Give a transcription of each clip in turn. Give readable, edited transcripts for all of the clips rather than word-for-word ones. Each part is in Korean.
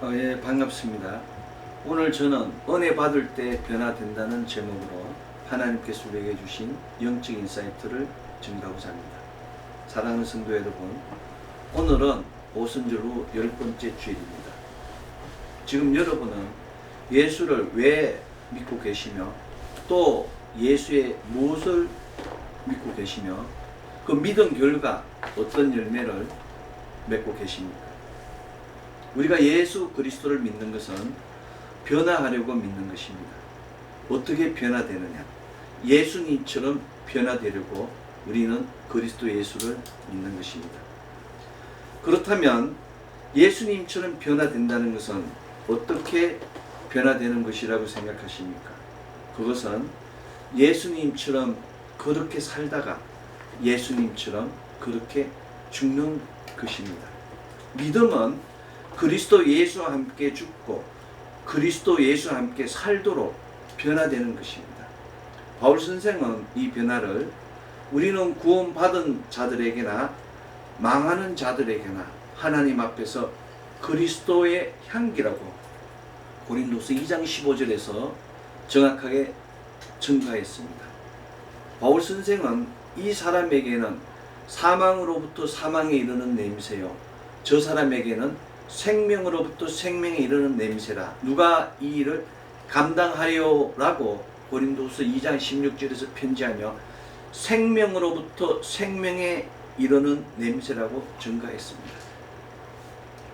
예, 반갑습니다. 오늘 저는 은혜 받을 때 변화된다는 제목으로 하나님께서 우리에게 주신 영적 인사이트를 증가하고자 합니다. 사랑하는 성도 여러분, 오늘은 오순절 후 10번째 주일입니다. 지금 여러분은 예수를 왜 믿고 계시며 또 예수의 무엇을 믿고 계시며 그 믿음 결과 어떤 열매를 맺고 계십니까? 우리가 예수 그리스도를 믿는 것은 변화하려고 믿는 것입니다. 어떻게 변화되느냐? 예수님처럼 변화되려고 우리는 그리스도 예수를 믿는 것입니다. 그렇다면 예수님처럼 변화된다는 것은 어떻게 변화되는 것이라고 생각하십니까? 그것은 예수님처럼 그렇게 살다가 예수님처럼 그렇게 죽는 것입니다. 믿음은 그리스도 예수와 함께 죽고 그리스도 예수와 함께 살도록 변화되는 것입니다. 바울 선생은 이 변화를 우리는 구원받은 자들에게나 망하는 자들에게나 하나님 앞에서 그리스도의 향기라고 고린도서 2장 15절에서 정확하게 증가했습니다. 바울 선생은 이 사람에게는 사망으로부터 사망에 이르는 냄새요, 저 사람에게는 생명으로부터 생명에 이르는 냄새라 누가 이 일을 감당하려 라고 고린도서 2장 16절에서 편지하며 생명으로부터 생명에 이르는 냄새라고 증가했습니다.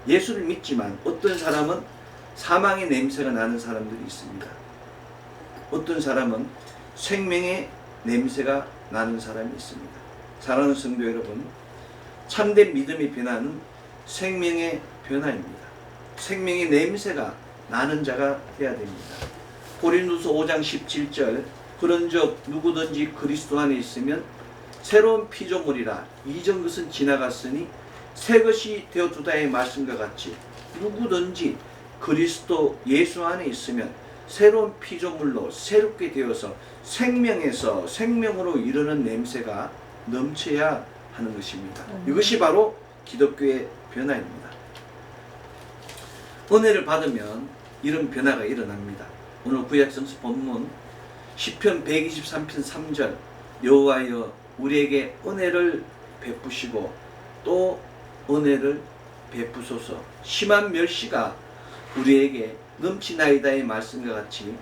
예수를 믿지만 어떤 사람은 사망의 냄새가 나는 사람들이 있습니다. 어떤 사람은 생명의 냄새가 나는 사람이 있습니다. 사랑하는 성도 여러분, 참된 믿음의 변화는 생명의 변화입니다. 생명의 냄새가 나는 자가 되어야 됩니다. 고린도서 5장 17절 그런즉 누구든지 그리스도 안에 있으면 새로운 피조물이라 이전 것은 지나갔으니 새 것이 되어두다의 말씀과 같이 누구든지 그리스도 예수 안에 있으면 새로운 피조물로 새롭게 되어서 생명에서 생명으로 이르는 냄새가 넘쳐야 하는 것입니다. 이것이 바로 기독교의 변화입니다. 은혜를 받으면 이런 변화가 일어납니다. 오늘 구약성서 본문 시편 123편 3절 여호와여 우리에게 은혜를 베푸시고 또 은혜를 베푸소서 심한 멸시가 우리에게 넘치나이다의 말씀과 같이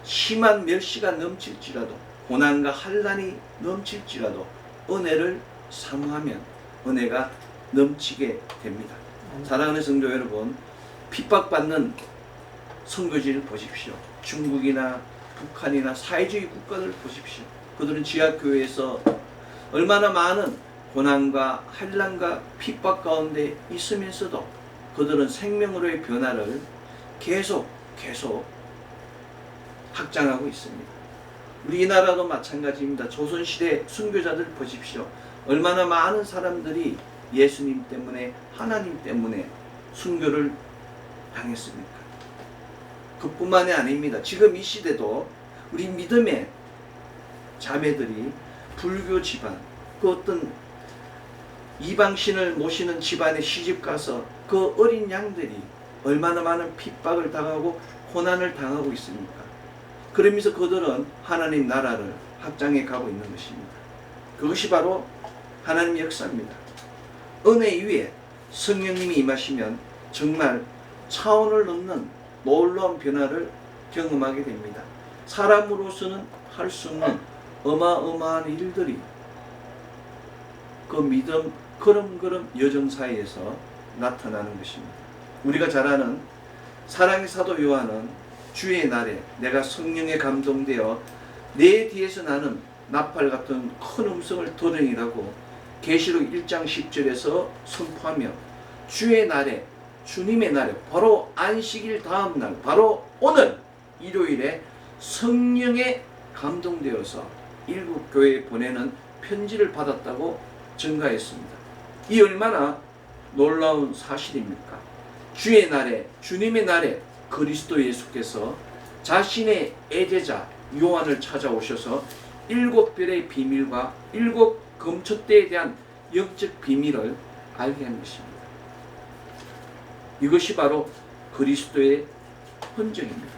심한 멸시가 넘칠지라도 고난과 환난이 넘칠지라도 은혜를 사모하면 은혜가 넘치게 됩니다. 사랑하는 성도 여러분, 핍박받는 선교지를 보십시오. 중국이나 북한이나 사회주의 국가들 보십시오. 그들은 지하교회에서 얼마나 많은 고난과 환난과 핍박 가운데 있으면서도 그들은 생명으로의 변화를 계속 확장하고 있습니다. 우리 이 나라도 마찬가지입니다. 조선시대 선교자들 보십시오. 얼마나 많은 사람들이 예수님 때문에 하나님 때문에 순교를 당했습니까? 그뿐만이 아닙니다. 지금 이 시대도 우리 믿음의 자매들이 불교 집안, 그 어떤 이방신을 모시는 집안에 시집가서 그 어린 양들이 얼마나 많은 핍박을 당하고 고난을 당하고 있습니까? 그러면서 그들은 하나님 나라를 확장해 가고 있는 것입니다. 그것이 바로 하나님의 역사입니다. 은혜 위에 성령님이 임하시면 정말 차원을 넘는 놀라운 변화를 경험하게 됩니다. 사람으로서는 할 수 없는 어마어마한 일들이 그 믿음 걸음걸음 여정 사이에서 나타나는 것입니다. 우리가 잘 아는 사랑의 사도 요한은 주의 날에 내가 성령에 감동되어 내 뒤에서 나는 나팔 같은 큰 음성을 들으니라고 계시록 1장 10절에서 선포하며 주의 날에 주님의 날에 바로 안식일 다음 날 바로 오늘 일요일에 성령에 감동되어서 일곱 교회에 보내는 편지를 받았다고 증가했습니다. 이 얼마나 놀라운 사실입니까? 주의 날에 주님의 날에 그리스도 예수께서 자신의 애제자 요한을 찾아오셔서 일곱 별의 비밀과 일곱 금촛대에 대한 영적 비밀을 알게 한 것입니다. 이것이 바로 그리스도의 흔적입니다.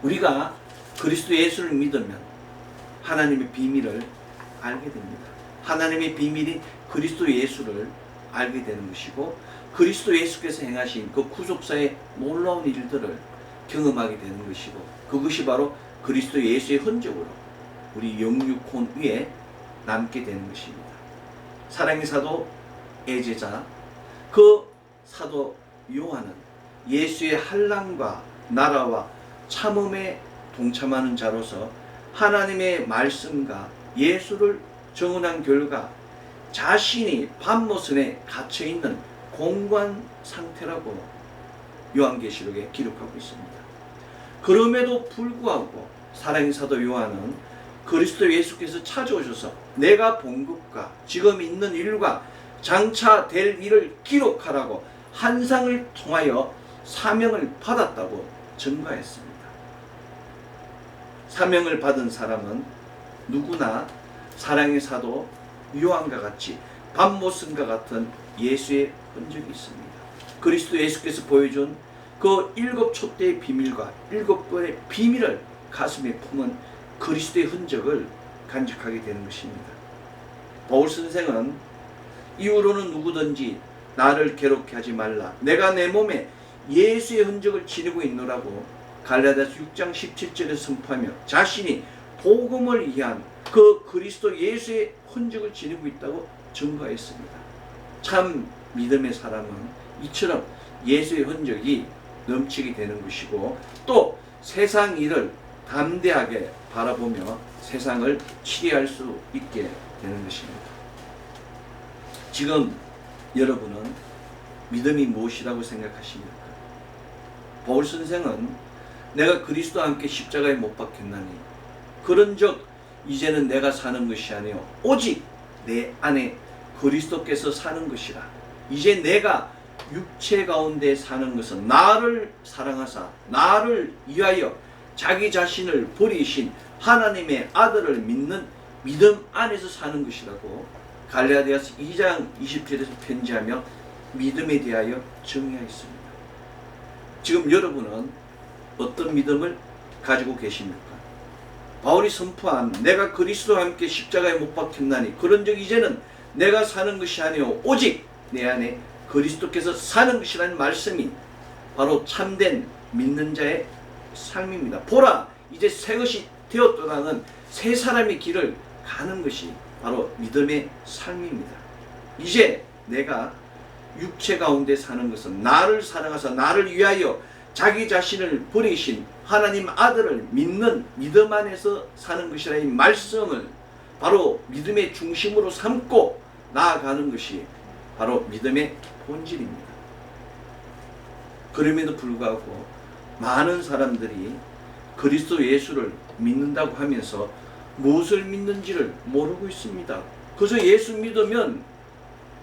우리가 그리스도 예수를 믿으면 하나님의 비밀을 알게 됩니다. 하나님의 비밀이 그리스도 예수를 알게 되는 것이고, 그리스도 예수께서 행하신 그 구속사의 놀라운 일들을 경험하게 되는 것이고, 그것이 바로 그리스도 예수의 흔적으로 우리 영육혼 위에 남게 되는 것입니다. 사랑의 사도 에제자, 그 사도 요한은 예수의 환난과 나라와 참음에 동참하는 자로서 하나님의 말씀과 예수를 증언한 결과 자신이 밤모선에 갇혀있는 공고한 상태라고 요한계시록에 기록하고 있습니다. 그럼에도 불구하고 사랑의 사도 요한은 그리스도 예수께서 찾아오셔서 내가 본 것과 지금 있는 일과 장차 될 일을 기록하라고 환상을 통하여 사명을 받았다고 증거했습니다. 사명을 받은 사람은 누구나 사랑의 사도 요한과 같이 밤모선과 같은 예수의 흔적이 있습니다. 그리스도 예수께서 보여준 그 7 촛대의 비밀과 7번의 비밀을 가슴에 품은 그리스도의 흔적을 간직하게 되는 것입니다. 바울 선생은 이후로는 누구든지 나를 괴롭게 하지 말라. 내가 내 몸에 예수의 흔적을 지니고 있노라고 갈라디아서 6장 17절에 선포하며 자신이 복음을 위한 그 그리스도 예수의 흔적을 지니고 있다고 증거했습니다. 참 믿음의 사람은 이처럼 예수의 흔적이 넘치게 되는 것이고, 또 세상 일을 담대하게 바라보며 세상을 치리할 수 있게 되는 것입니다. 지금 여러분은 믿음이 무엇이라고 생각하십니까? 바울 선생은 내가 그리스도와 함께 십자가에 못 박혔나니 그런즉 이제는 내가 사는 것이 아니요 오직 내 안에 그리스도께서 사는 것이라. 이제 내가 육체 가운데 사는 것은 나를 사랑하사 나를 위하여 자기 자신을 버리신 하나님의 아들을 믿는 믿음 안에서 사는 것이라고 갈라디아서 2장 20절에서 편지하며 믿음에 대하여 정의하였습니다. 지금 여러분은 어떤 믿음을 가지고 계십니까? 바울이 선포한 내가 그리스도와 함께 십자가에 못 박혔나니 그런즉 이제는 내가 사는 것이 아니요 오직 내 안에 그리스도께서 사는 것이라는 말씀이 바로 참된 믿는 자의 삶입니다. 보라 이제 새 것이 되었도다는 새 사람의 길을 가는 것이 바로 믿음의 삶입니다. 이제 내가 육체 가운데 사는 것은 나를 사랑하사 나를 위하여 자기 자신을 버리신 하나님 아들을 믿는 믿음 안에서 사는 것이라. 이 말씀을 바로 믿음의 중심으로 삼고 나아가는 것이 바로 믿음의 본질입니다. 그럼에도 불구하고 많은 사람들이 그리스도 예수를 믿는다고 하면서 무엇을 믿는지를 모르고 있습니다. 그래서 예수 믿으면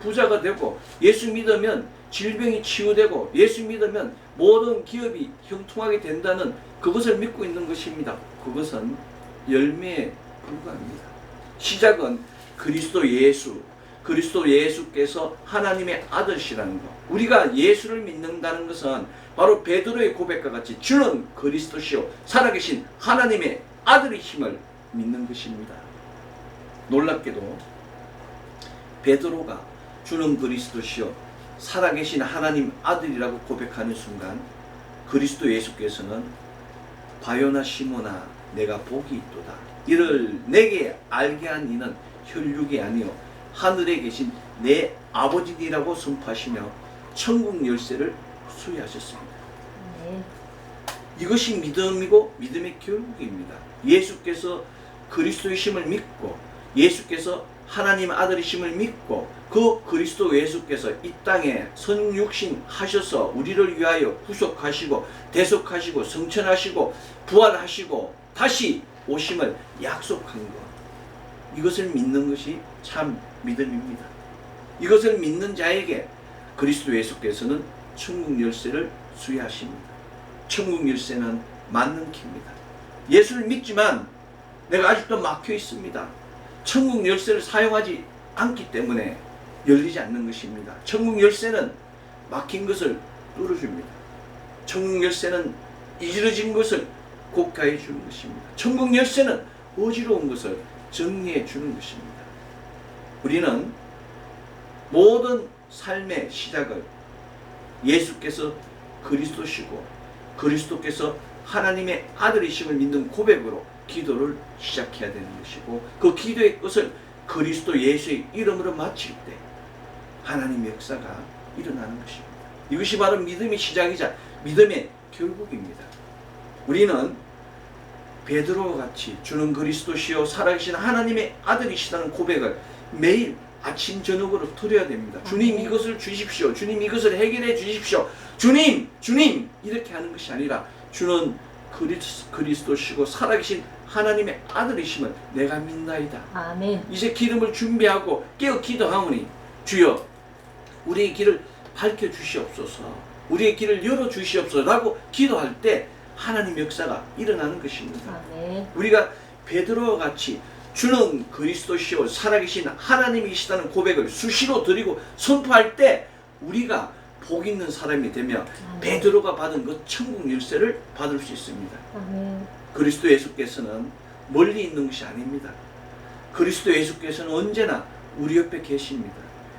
부자가 되고, 예수 믿으면 질병이 치유되고, 예수 믿으면 모든 기업이 형통하게 된다는 그것을 믿고 있는 것입니다. 그것은 열매에 불과합니다. 시작은 그리스도 예수께서 하나님의 아들이라는 것. 우리가 예수를 믿는다는 것은 바로 베드로의 고백과 같이 주는 그리스도시요 살아계신 하나님의 아들의 힘을 믿는 것입니다. 놀랍게도 베드로가 주는 그리스도시요 살아계신 하나님 아들이라고 고백하는 순간 그리스도 예수께서는 바요나 시몬아 내가 복이 있도다. 이를 내게 알게 한 이는 혈육이 아니요 하늘에 계신 내 아버지니라고 선포하시며 천국 열쇠를 수여하셨습니다. 이것이 믿음이고 믿음의 결국입니다. 예수께서 그리스도이심을 믿고 예수께서 하나님 아들이심을 믿고 그 그리스도 예수께서 이 땅에 선육신 하셔서 우리를 위하여 구속하시고 대속하시고 성천하시고 부활하시고 다시 오심을 약속한 것, 이것을 믿는 것이 참 믿음입니다. 이것을 믿는 자에게 그리스도 예수께서는 천국 열쇠를 수여하십니다. 천국 열쇠는 맞는 키입니다. 예수를 믿지만 내가 아직도 막혀 있습니다. 천국 열쇠를 사용하지 않기 때문에 열리지 않는 것입니다. 천국 열쇠는 막힌 것을 뚫어줍니다. 천국 열쇠는 이지러진 것을 곡하해 주는 것입니다. 천국 열쇠는 어지러운 것을 정리해 주는 것입니다. 우리는 모든 삶의 시작을 예수께서 그리스도시고 그리스도께서 하나님의 아들이심을 믿는 고백으로 기도를 시작해야 되는 것이고, 그 기도의 것을 그리스도 예수의 이름으로 마칠 때 하나님의 역사가 일어나는 것입니다. 이것이 바로 믿음의 시작이자 믿음의 결국입니다. 우리는 베드로와 같이 주는 그리스도시요 살아계신 하나님의 아들이시다는 고백을 매일 아침 저녁으로 드려야 됩니다. 주님 이것을 주십시오. 주님 이것을 해결해 주십시오. 주님 이렇게 하는 것이 아니라 주는 그리스도시고 살아계신 하나님의 아들이심을 내가 믿나이다. 아멘. 이제 기름을 준비하고 깨어 기도하오니 주여 우리의 길을 밝혀 주시옵소서, 우리의 길을 열어 주시옵소서 라고 기도할 때 하나님 역사가 일어나는 것입니다. 아멘. 우리가 베드로와 같이 주는 그리스도시요 살아계신 하나님이시다는 고백을 수시로 드리고 선포할 때 우리가 복 있는 사람이 되며 베드로가 받은 그 천국 열쇠를 받을 수 있습니다. 아멘. 그리스도 예수께서는 멀리 있는 것이 아닙니다. 그리스도 예수께서는 언제나 우리 옆에 계십니다.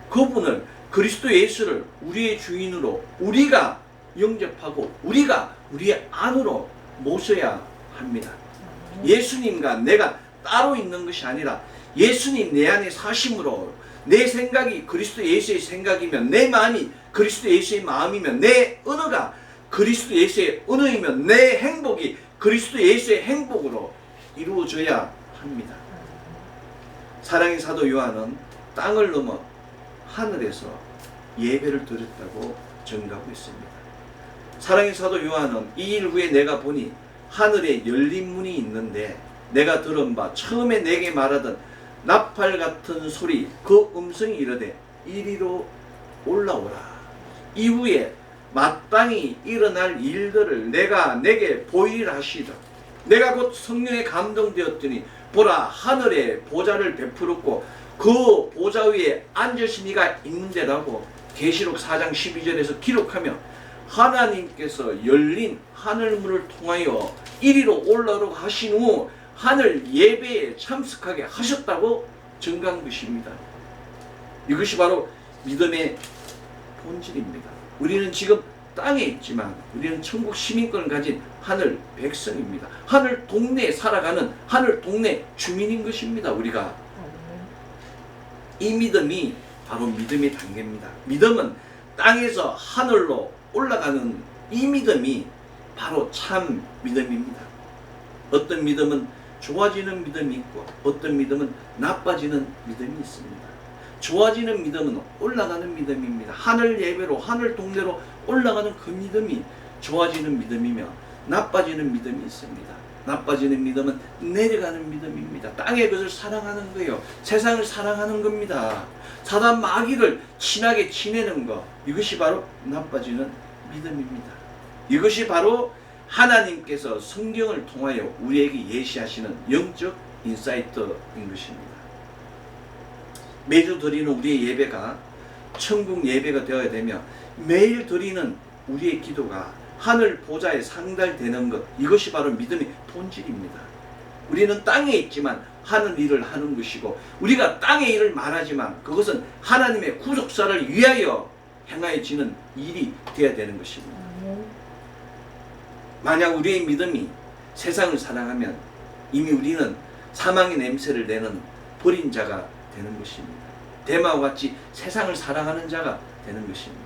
그분을, 그리스도 예수를 우리의 주인으로 우리가 영접하고 우리가 우리의 안으로 모셔야 합니다. 예수님과 내가 따로 있는 것이 아니라 예수님 내 안에 사심으로 내 생각이 그리스도 예수의 생각이면, 내 마음이 그리스도 예수의 마음이면, 내 언어가 그리스도 예수의 언어이면 내 행복이 그리스도 예수의 행복으로 이루어져야 합니다. 사랑의 사도 요한은 땅을 넘어 하늘에서 예배를 드렸다고 증가하고 있습니다. 사랑의 사도 요한은 이 일 후에 내가 보니 하늘에 열린 문이 있는데 내가 들은 바 처음에 내게 말하던 나팔 같은 소리, 그 음성이 이르되 이리로 올라오라. 이후에 마땅히 일어날 일들을 내가 내게 보이라 하시더. 내가 곧 성령에 감동되었더니 보라 하늘에 보좌를 베풀었고 그 보좌 위에 앉으신 이가 있는데라고 계시록 4장 12절에서 기록하며 하나님께서 열린 하늘문을 통하여 이리로 올라오라고 하신 후 하늘 예배에 참석하게 하셨다고 증거한 것입니다. 이것이 바로 믿음의 본질입니다. 우리는 지금 땅에 있지만 우리는 천국 시민권을 가진 하늘 백성입니다. 하늘 동네에 살아가는 하늘 동네 주민인 것입니다. 우리가 이 믿음이 바로 믿음의 단계입니다. 믿음은 땅에서 하늘로 올라가는 이 믿음이 바로 참 믿음입니다. 어떤 믿음은 좋아지는 믿음이 있고 어떤 믿음은 나빠지는 믿음이 있습니다. 좋아지는 믿음은 올라가는 믿음입니다. 하늘 예배로 하늘 동네로 올라가는 그 믿음이 좋아지는 믿음이며 나빠지는 믿음이 있습니다. 나빠지는 믿음은 내려가는 믿음입니다. 땅의 것을 사랑하는 거예요. 세상을 사랑하는 겁니다. 사단 마귀를 친하게 지내는 것, 이것이 바로 나빠지는 믿음입니다. 이것이 바로 하나님께서 성경을 통하여 우리에게 예시하시는 영적 인사이트인 것입니다. 매주 드리는 우리의 예배가 천국 예배가 되어야 되며 매일 드리는 우리의 기도가 하늘 보좌에 상달되는 것, 이것이 바로 믿음의 본질입니다. 우리는 땅에 있지만 하늘 일을 하는 것이고 우리가 땅의 일을 말하지만 그것은 하나님의 구속사를 위하여 행하여지는 일이 되어야 되는 것입니다. 만약 우리의 믿음이 세상을 사랑하면 이미 우리는 사망의 냄새를 내는 버린 자가 되는 것입니다. 데마와 같이 세상을 사랑하는 자가 되는 것입니다.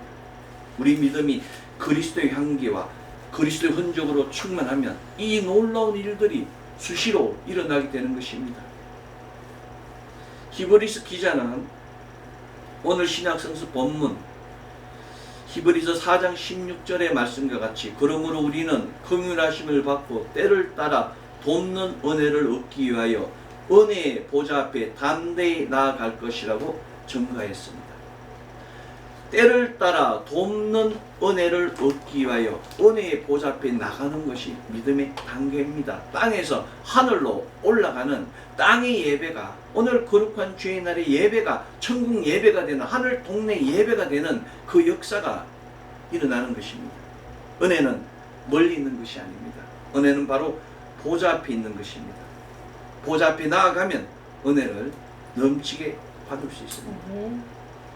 우리 믿음이 그리스도의 향기와 그리스도의 흔적으로 충만하면 이 놀라운 일들이 수시로 일어나게 되는 것입니다. 히브리서 기자는 오늘 신약성서 본문 히브리서 4장 16절의 말씀과 같이 그러므로 우리는 긍휼하심을 받고 때를 따라 돕는 은혜를 얻기 위하여 은혜의 보좌 앞에 담대히 나아갈 것이라고 증거했습니다. 때를 따라 돕는 은혜를 얻기 위하여 은혜의 보좌 앞에 나가는 것이 믿음의 단계입니다. 땅에서 하늘로 올라가는 땅의 예배가 오늘 거룩한 주의 날의 예배가 천국 예배가 되는 하늘 동네 예배가 되는 그 역사가 일어나는 것입니다. 은혜는 멀리 있는 것이 아닙니다. 은혜는 바로 보좌 앞에 있는 것입니다. 보좌 앞에 나아가면 은혜를 넘치게 받을 수 있습니다.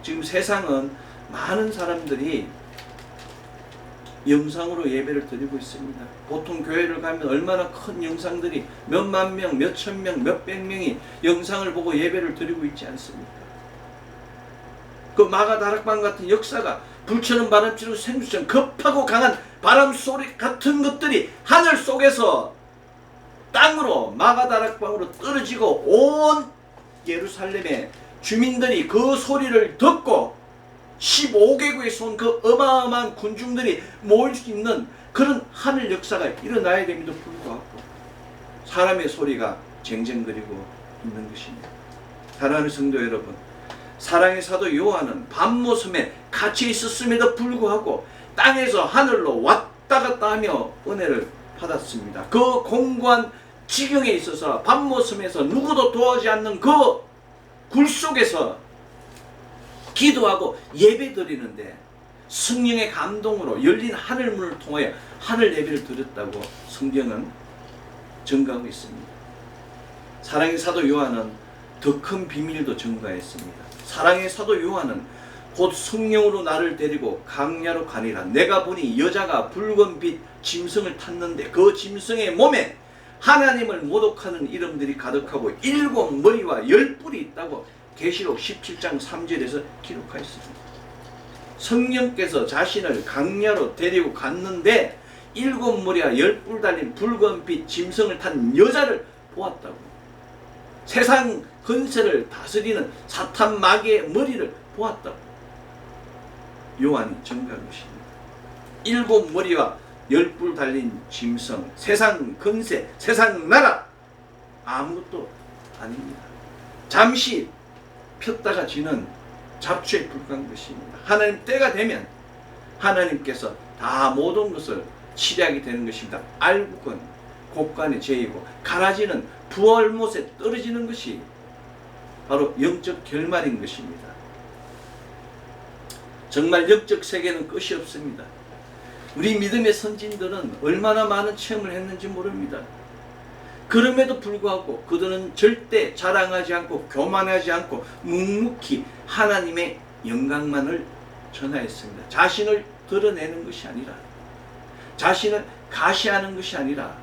지금 세상은 많은 사람들이 영상으로 예배를 드리고 있습니다. 보통 교회를 가면 얼마나 큰 영상들이 몇만 명, 몇천 명, 몇백 명이 영상을 보고 예배를 드리고 있지 않습니까? 그 마가다락방 같은 역사가 불처럼 바람처럼 생수처럼 급하고 강한 바람 소리 같은 것들이 하늘 속에서 땅으로 마가다락방으로 떨어지고 온 예루살렘의 주민들이 그 소리를 듣고 15개국에서 온 그 어마어마한 군중들이 모일 수 있는 그런 하늘 역사가 일어나야 됨에도 불구하고 사람의 소리가 쟁쟁거리고 있는 것입니다. 사랑하는 성도 여러분, 사랑의 사도 요한은 밤모섬에 갇혀 있었음에도 불구하고 땅에서 하늘로 왔다 갔다 하며 은혜를 받았습니다. 그 공고한 지경에 있어서 밤모섬에서 누구도 도와주지 않는 그 굴 속에서 기도하고 예배드리는데 성령의 감동으로 열린 하늘문을 통하여 하늘 예배를 드렸다고 성경은 증거하고 있습니다. 사랑의 사도 요한은 더 큰 비밀도 증거했습니다. 사랑의 사도 요한은 곧 성령으로 나를 데리고 강야로 가니라. 내가 보니 여자가 붉은 빛 짐승을 탔는데 그 짐승의 몸에 하나님을 모독하는 이름들이 가득하고 7 머리와 10뿔이 있다고 계시록 17장 3절에서 기록하였습니다. 성령께서 자신을 강야로 데리고 갔는데 7 머리와 10뿔 달린 붉은 빛 짐승을 탄 여자를 보았다고. 세상 근세를 다스리는 사탄 마귀의 머리를 보았다고 요한이 증거한 것입니다. 7 머리와 10뿔 달린 짐승, 세상 근세, 세상 나라 아무것도 아닙니다. 잠시 폈다가 지는 잡초에 불과한 것입니다. 하나님 때가 되면 하나님께서 다 모든 것을 치리하게 되는 것입니다. 알국은 곡간의 죄이고 가라지는 부활못에 떨어지는 것이 바로 영적 결말인 것입니다. 정말 영적 세계는 끝이 없습니다. 우리 믿음의 선진들은 얼마나 많은 체험을 했는지 모릅니다. 그럼에도 불구하고 그들은 절대 자랑하지 않고 교만하지 않고 묵묵히 하나님의 영광만을 전하였습니다. 자신을 드러내는 것이 아니라, 자신을 가시하는 것이 아니라,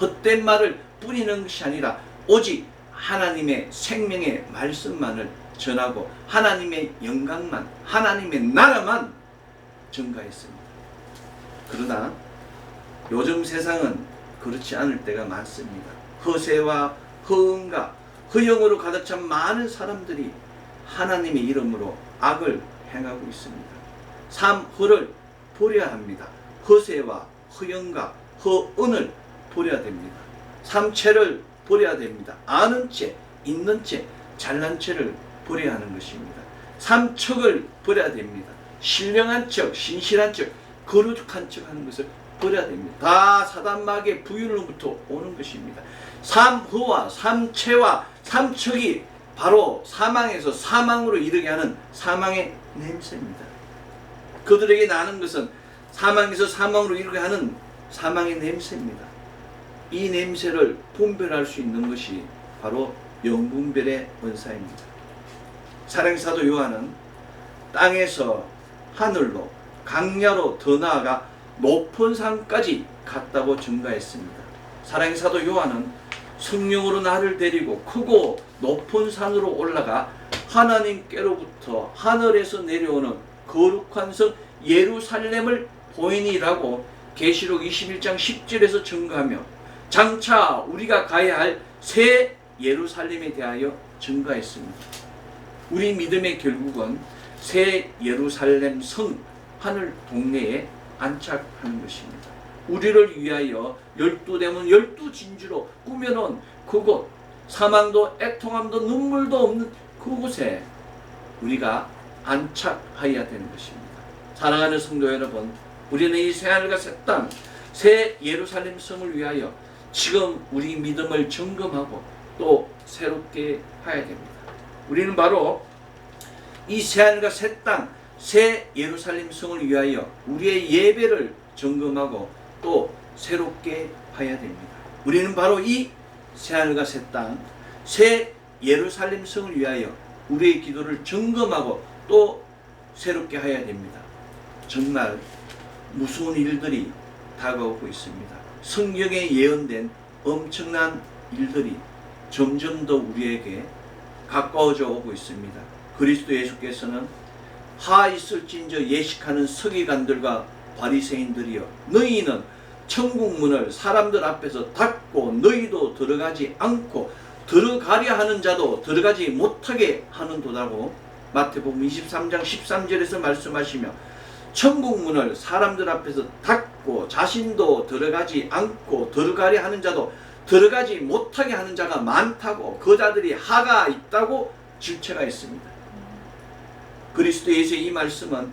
헛된 말을 뿌리는 것이 아니라 오직 하나님의 생명의 말씀만을 전하고 하나님의 영광만, 하나님의 나라만 전가했습니다. 그러나 요즘 세상은 그렇지 않을 때가 많습니다. 허세와 허응과 허영으로 가득 찬 많은 사람들이 하나님의 이름으로 악을 행하고 있습니다. 허를 버려야 합니다. 허세와 허영과 허은을 버려야 됩니다. 채를 버려야 됩니다. 아는 채, 있는 채, 잘난 채를 버려야 하는 것입니다. 척을 버려야 됩니다. 신령한 척, 신실한 척, 거룩한 척 하는 것을 버려야 됩니다. 다 사단 마귀의 부윤으로부터 오는 것입니다. 허와 채와 척이 바로 사망에서 사망으로 이르게 하는 사망의 냄새입니다. 그들에게 나는 것은 사망에서 사망으로 이르게 하는 사망의 냄새입니다. 이 냄새를 분별할 수 있는 것이 바로 영분별의 은사입니다. 사랑의 사도 요한은 땅에서 하늘로 강야로 더 나아가 높은 산까지 갔다고 증거했습니다. 사랑의 사도 요한은 성령으로 나를 데리고 크고 높은 산으로 올라가 하나님께로부터 하늘에서 내려오는 거룩한 성 예루살렘을 보이니라고 계시록 21장 10절에서 증거하며 장차 우리가 가야 할 새 예루살렘에 대하여 증거했습니다. 우리 믿음의 결국은 새 예루살렘 성 하늘 동네에 안착하는 것입니다. 우리를 위하여 12대문 12진주로 꾸며놓은 그곳, 사망도 애통함도 눈물도 없는 그곳에 우리가 안착하여야 되는 것입니다. 사랑하는 성도 여러분, 우리는 이 새하늘과 새 땅, 새 예루살렘 성을 위하여 지금 우리 믿음을 점검하고 또 새롭게 해야 됩니다. 우리는 바로 이 새하늘과 새 땅, 새 예루살렘 성을 위하여 우리의 예배를 점검하고 또 새롭게 해야 됩니다. 우리는 바로 이 새하늘과 새 땅, 새 예루살렘 성을 위하여 우리의 기도를 점검하고 또 새롭게 해야 됩니다. 정말 무서운 일들이 다가오고 있습니다. 성경에 예언된 엄청난 일들이 점점 더 우리에게 가까워져 오고 있습니다. 그리스도 예수께서는 하 있을진저 예식하는 서기관들과 바리새인들이여, 너희는 천국 문을 사람들 앞에서 닫고 너희도 들어가지 않고 들어가려 하는 자도 들어가지 못하게 하는도다고 마태복음 23장 13절에서 말씀하시며, 천국 문을 사람들 앞에서 닫고 자신도 들어가지 않고 들어가려 하는 자도 들어가지 못하게 하는 자가 많다고, 그 자들이 하가 있다고 질책가 있습니다. 그리스도 예수의 이 말씀은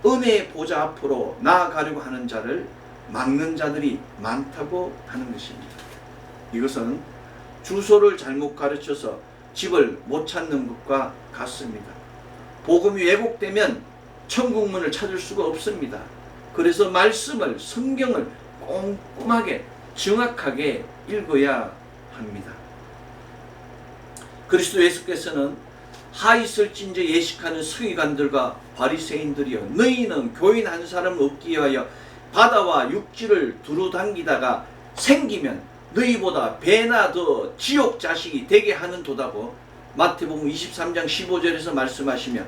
은혜의 보좌 앞으로 나아가려고 하는 자를 막는 자들이 많다고 하는 것입니다. 이것은 주소를 잘못 가르쳐서 집을 못 찾는 것과 같습니다. 복음이 왜곡되면 천국문을 찾을 수가 없습니다. 그래서 말씀을, 성경을 꼼꼼하게 정확하게 읽어야 합니다. 그리스도 예수께서는 하 있을진저 예식하는 서기관들과 바리새인들이여, 너희는 교인 한 사람을 얻기 위하여 바다와 육지를 두루 당기다가 생기면 너희보다 배나 더 지옥 자식이 되게 하는 도다고 마태복음 23장 15절에서 말씀하시며,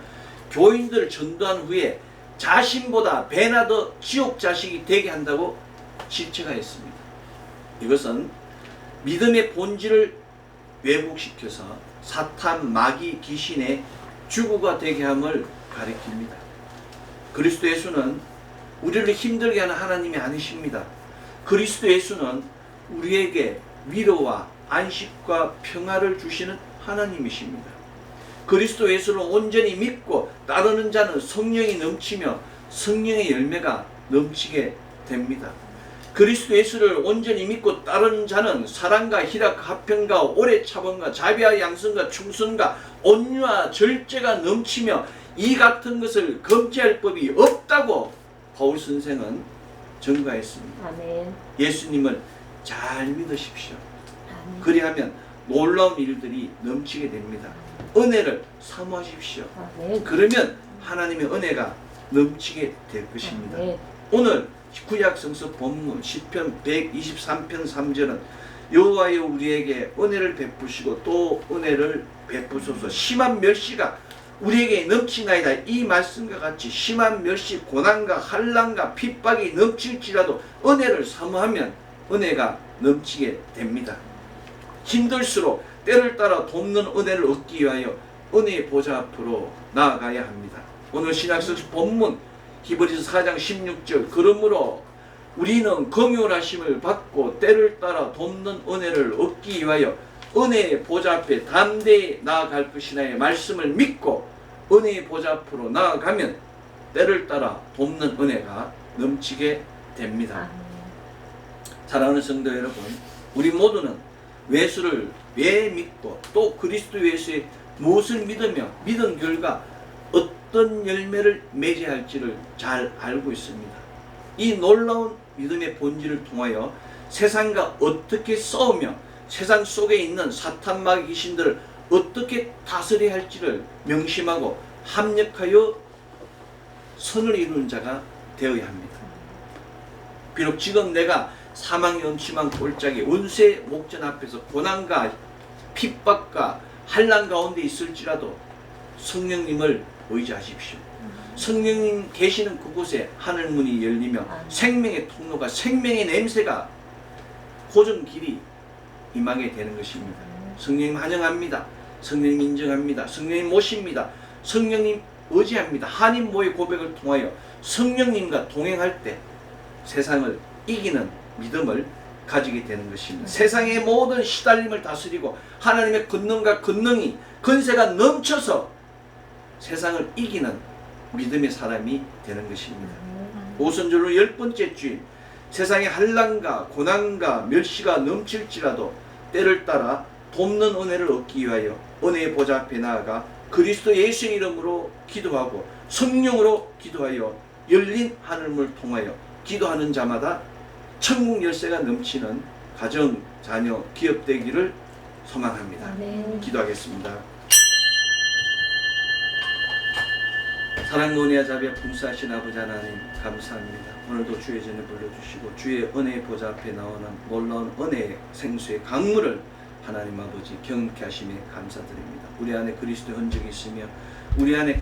교인들 전도한 후에 자신보다 배나 더 지옥 자식이 되게 한다고 질책하였습니다. 이것은 믿음의 본질을 왜곡시켜서 사탄, 마귀, 귀신의 주구가 되게 함을 가리킵니다. 그리스도 예수는 우리를 힘들게 하는 하나님이 아니십니다. 그리스도 예수는 우리에게 위로와 안식과 평화를 주시는 하나님이십니다. 그리스도 예수를 온전히 믿고 따르는 자는 성령이 넘치며 성령의 열매가 넘치게 됩니다. 그리스도 예수를 온전히 믿고 따르는 자는 사랑과 희락, 화평과 오래 참음과 자비와 양선과 충성과 온유와 절제가 넘치며 이 같은 것을 금지할 법이 없다고 바울 선생은 증거했습니다. 아멘. 예수님을 잘 믿으십시오. 아멘. 그리하면 놀라운 일들이 넘치게 됩니다. 은혜를 사모하십시오. 아멘. 그러면 하나님의 은혜가 넘치게 될 것입니다. 아멘. 오늘 구약 성서 본문 시편 123편 3절은 여호와여 우리에게 은혜를 베푸시고 또 은혜를 베푸소서, 심한 멸시가 우리에게 넘치나이다. 이 말씀과 같이 심한 멸시, 고난과 환난과 핍박이 넘칠지라도 은혜를 사모하면 은혜가 넘치게 됩니다. 힘들수록 때를 따라 돕는 은혜를 얻기 위하여 은혜의 보좌 앞으로 나아가야 합니다. 오늘 신약성서 본문 히브리서 4장 16절, 그러므로 우리는 긍휼하심을 받고 때를 따라 돕는 은혜를 얻기 위하여 은혜의 보좌 앞에 담대히 나아갈 것이나의 말씀을 믿고 은혜의 보좌 앞으로 나아가면 때를 따라 돕는 은혜가 넘치게 됩니다. 사랑하는 성도 여러분, 우리 모두는 예수를 왜 믿고 또 그리스도 예수의 무엇을 믿으며 믿은 결과 어떤 열매를 맺어야 할지를 잘 알고 있습니다. 이 놀라운 믿음의 본질을 통하여 세상과 어떻게 싸우며 세상 속에 있는 사탄, 마귀, 귀신들을 어떻게 다스려야 할지를 명심하고 합력하여 선을 이루는 자가 되어야 합니다. 비록 지금 내가 사망의 음침한 골짜기 원수의 목전 앞에서 고난과 핍박과 환난 가운데 있을지라도 성령님을 의지하십시오. 성령님 계시는 그곳에 하늘문이 열리며 생명의 통로가, 생명의 냄새가 고정 길이 임하게 되는 것입니다. 성령님 환영합니다. 성령님 인정합니다. 성령님 모십니다. 성령님 의지합니다. 한인모의 고백을 통하여 성령님과 동행할 때 세상을 이기는 믿음을 가지게 되는 것입니다. 세상의 모든 시달림을 다스리고 하나님의 권능과 권능이 권세가 넘쳐서 세상을 이기는 믿음의 사람이 되는 것입니다. 오선절로 10번째 주일, 세상의 환난과 고난과 멸시가 넘칠지라도 때를 따라 돕는 은혜를 얻기 위하여 은혜의 보좌 앞에 나아가 그리스도 예수의 이름으로 기도하고 성령으로 기도하여 열린 하늘문을 통하여 기도하는 자마다 천국 열쇠가 넘치는 가정, 자녀, 기업 되기를 소망합니다. 아멘. 기도하겠습니다. 사랑과 은혜와 자비와 풍성하신 아버지 하나님 감사합니다. 오늘도 주의 전에 불러주시고 주의 은혜의 보좌 앞에 나오는 놀라운 은혜의 생수의 강물을 하나님 아버지 경험케 하심에 감사드립니다. 우리 안에 그리스도의 흔적이 있으며 우리 안에